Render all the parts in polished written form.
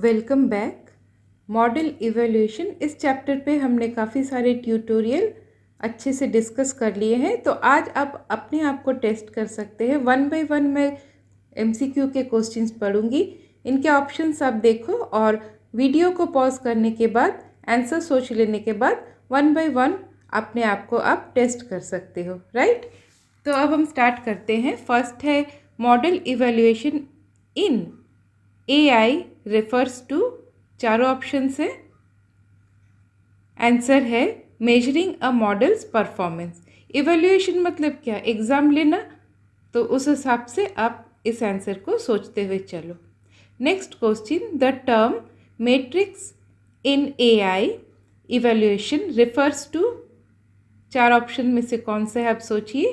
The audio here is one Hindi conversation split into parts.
Welcome back. मॉडल इवैल्यूएशन इस चैप्टर पे हमने काफ़ी सारे ट्यूटोरियल अच्छे से डिस्कस कर लिए हैं। तो आज आप अपने आप को टेस्ट कर सकते हैं। 1 बाय 1 मैं MCQ के क्वेश्चंस पढ़ूंगी, इनके ऑप्शंस आप देखो और वीडियो को पॉज करने के बाद आंसर सोच लेने के बाद 1 बाय 1 अपने आप को आप टेस्ट कर सकते हो, राइट। तो अब हम स्टार्ट करते हैं। फर्स्ट है model evaluation in AI refers to, चारों ऑप्शन है। आंसर है measuring a model's performance. Evaluation मतलब क्या, एग्ज़ाम लेना, तो उस हिसाब से आप इस आंसर को सोचते हुए चलो। Next question, the term matrix in AI evaluation refers to, चार ऑप्शन में से कौन सा है आप सोचिए।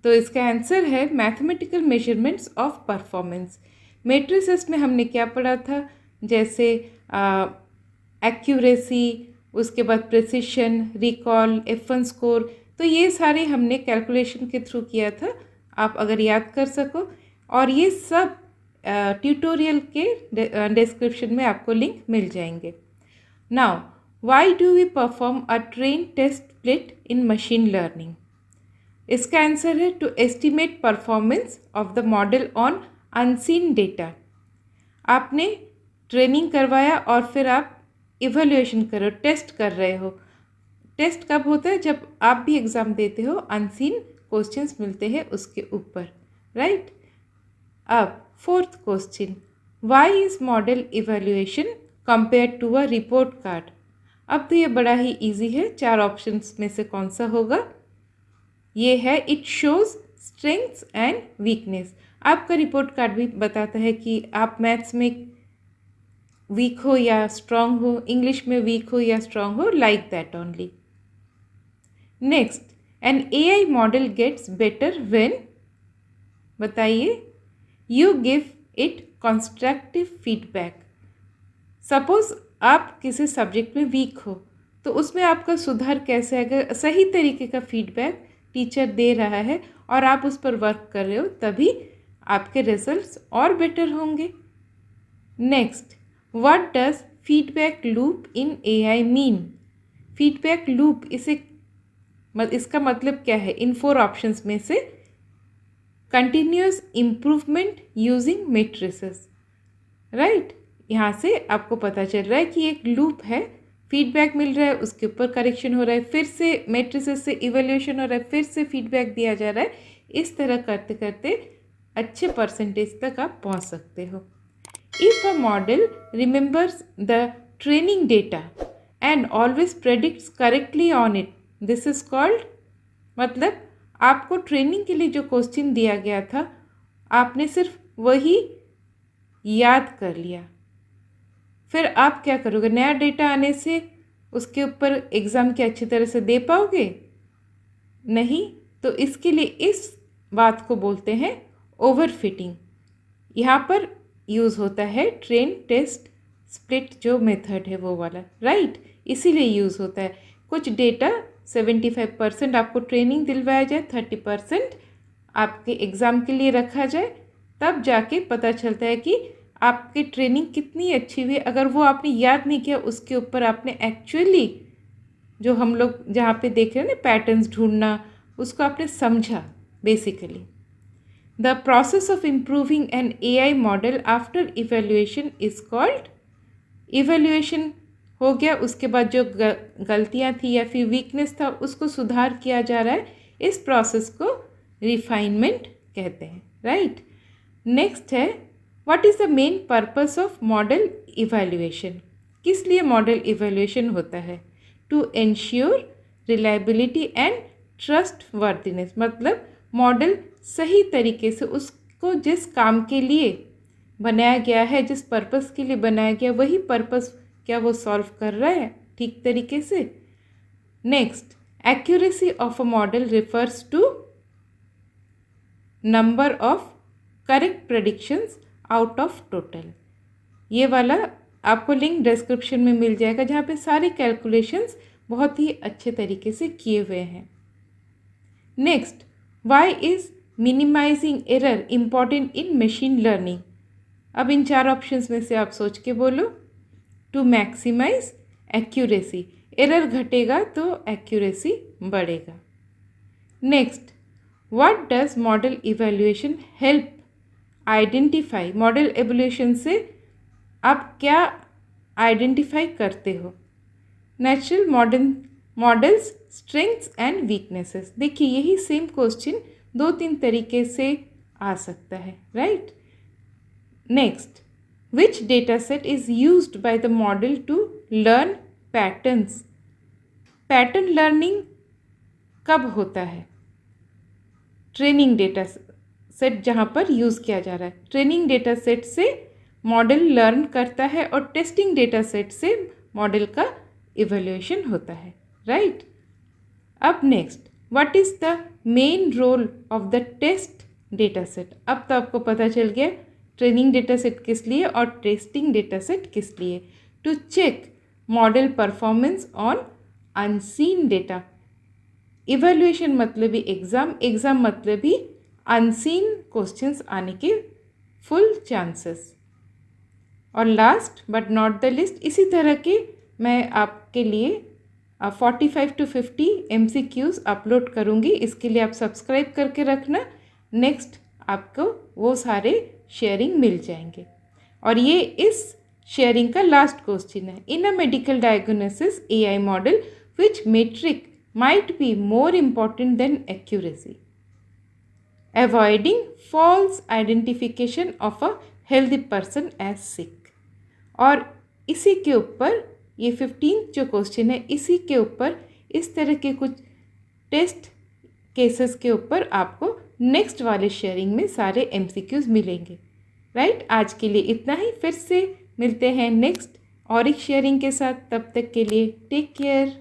तो इसका आंसर है mathematical measurements of performance. Matrices में हमने क्या पढ़ा था, जैसे एक्यूरेसी, उसके बाद प्रिसिशन, रिकॉल, F1 स्कोर, तो ये सारे हमने कैलकुलेशन के थ्रू किया था, आप अगर याद कर सको। और ये सब ट्यूटोरियल के डिस्क्रिप्शन में आपको लिंक मिल जाएंगे। Now, why do we perform a train test split in machine learning? इसका आंसर है to estimate performance of the model on unseen data. आपने ट्रेनिंग करवाया और फिर आप इवैल्यूएशन करो, टेस्ट कर रहे हो। टेस्ट कब होता है, जब आप भी एग्ज़ाम देते हो, अनसीन क्वेश्चंस मिलते हैं उसके ऊपर, राइट। अब fourth question, why is model evaluation compare to a report card? अब तो ये बड़ा ही इजी है, चार ऑप्शंस में से कौन सा होगा? ये है it shows strengths and weakness. आपका रिपोर्ट कार्ड भी बताता है कि आप मैथ्स में वीक हो या स्ट्रांग हो, इंग्लिश में वीक हो या स्ट्रांग हो, like that only. Next, an AI model gets better when, बताइए। You give it constructive feedback. Suppose आप किसी सब्जेक्ट में वीक हो, तो उसमें आपका सुधार कैसे आएगा? सही तरीके का फीडबैक टीचर दे रहा है और आप उस पर वर्क कर रहे हो, तभी आपके रिजल्ट्स और बेटर होंगे। Next, what does feedback loop in AI mean? Feedback loop इसका मतलब क्या है? इन फोर ऑप्शंस में से continuous improvement using matrices, right. यहाँ से आपको पता चल रहा है कि एक लूप है, फीडबैक मिल रहा है, उसके ऊपर करेक्शन हो रहा है, फिर से मैट्रिसेस से इवैल्यूएशन हो रहा है, फिर से फीडबैक दिया जा रहा है। इस तरह करते करते अच्छे परसेंटेज तक आप पहुँच सकते हो। If a model remembers the training data and always predicts correctly on it, this is called, मतलब आपको ट्रेनिंग के लिए जो क्वेश्चन दिया गया था, आपने सिर्फ वही याद कर लिया, फिर आप क्या करोगे? नया डेटा आने से उसके ऊपर एग्ज़ाम के अच्छी तरह से दे पाओगे? नहीं। तो इसके लिए इस बात को बोलते हैं ओवरफिटिंग। यहाँ पर यूज़ होता है ट्रेन टेस्ट स्प्लिट जो मेथड है वो वाला, राइट, इसीलिए यूज़ होता है। कुछ डेटा 75% आपको ट्रेनिंग दिलवाया जाए, 30% आपके एग्ज़ाम के लिए रखा जाए, तब जाके पता चलता है कि आपकी ट्रेनिंग कितनी अच्छी हुई। अगर वो आपने याद नहीं किया, उसके ऊपर आपने एक्चुअली जो हम लोग जहाँ पे देख रहे हैं ना पैटर्न्स ढूंढना, उसको आपने समझा basically. The process of improving an AI model after evaluation is called, evaluation हो गया, उसके बाद जो गलतियाँ थी या फिर वीकनेस था उसको सुधार किया जा रहा है, इस प्रोसेस को रिफाइनमेंट कहते हैं, राइट। नेक्स्ट है, what is the main purpose of model evaluation? किस लिए मॉडल इवैल्यूएशन होता है? To ensure reliability and trustworthiness, मतलब मॉडल सही तरीके से उसको जिस काम के लिए बनाया गया है, जिस पर्पस के लिए बनाया गया, वही पर्पस क्या वो सॉल्व कर रहा है ठीक तरीके से? Next, accuracy of a model refers to number of correct predictions out of total. ये वाला आपको लिंक डिस्क्रिप्शन में मिल जाएगा, जहाँ पे सारे कैलकुलेशंस बहुत ही अच्छे तरीके से किए हुए हैं। Next, why is minimizing error important in machine learning? अब इन 4 ऑप्शंस में से आप सोच के बोलो। टू मैक्सिमाइज एक्यूरेसी, एरर घटेगा तो एक्यूरेसी बढ़ेगा। Next, what does model evaluation help identify, model evaluation से आप क्या आइडेंटिफाई करते हो? Natural models strengths and weaknesses. देखिए यही सेम क्वेश्चन 2-3 तरीके से आ सकता है, right. Next, which data set is used by the model to learn patterns? Pattern learning कब होता है? ट्रेनिंग डेटा सेट जहाँ पर यूज़ किया जा रहा है, ट्रेनिंग डेटा सेट से मॉडल लर्न करता है और टेस्टिंग डेटा सेट से मॉडल का इवैल्यूएशन होता है, राइट। अब next, what is the main role of the test data set? अब तो आपको पता चल गया ट्रेनिंग डेटा सेट किस लिए और टेस्टिंग डेटा सेट किस लिए। To check model performance on unseen data. Evaluation मतलब ही एग्ज़ाम, एग्ज़ाम मतलब ही अनसीन क्वेश्चंस आने के फुल चांसेस। और last but not the list, इसी तरह के मैं आपके लिए 45 to 50 MCQs अपलोड करूँगी। इसके लिए आप सब्सक्राइब करके रखना। नेक्स्ट आपको वो सारे शेयरिंग मिल जाएंगे। और ये इस शेयरिंग का लास्ट क्वेश्चन है। In a medical diagnosis AI model which metric might be more important than accuracy? Avoiding false identification of a healthy person as sick. और इसी के ऊपर ये 15 जो क्वेश्चन है, इसी के ऊपर इस तरह के कुछ टेस्ट केसेस के ऊपर आपको नेक्स्ट वाले शेयरिंग में सारे MCQs मिलेंगे, राइट। आज के लिए इतना ही, फिर से मिलते हैं नेक्स्ट और एक शेयरिंग के साथ। तब तक के लिए टेक केयर।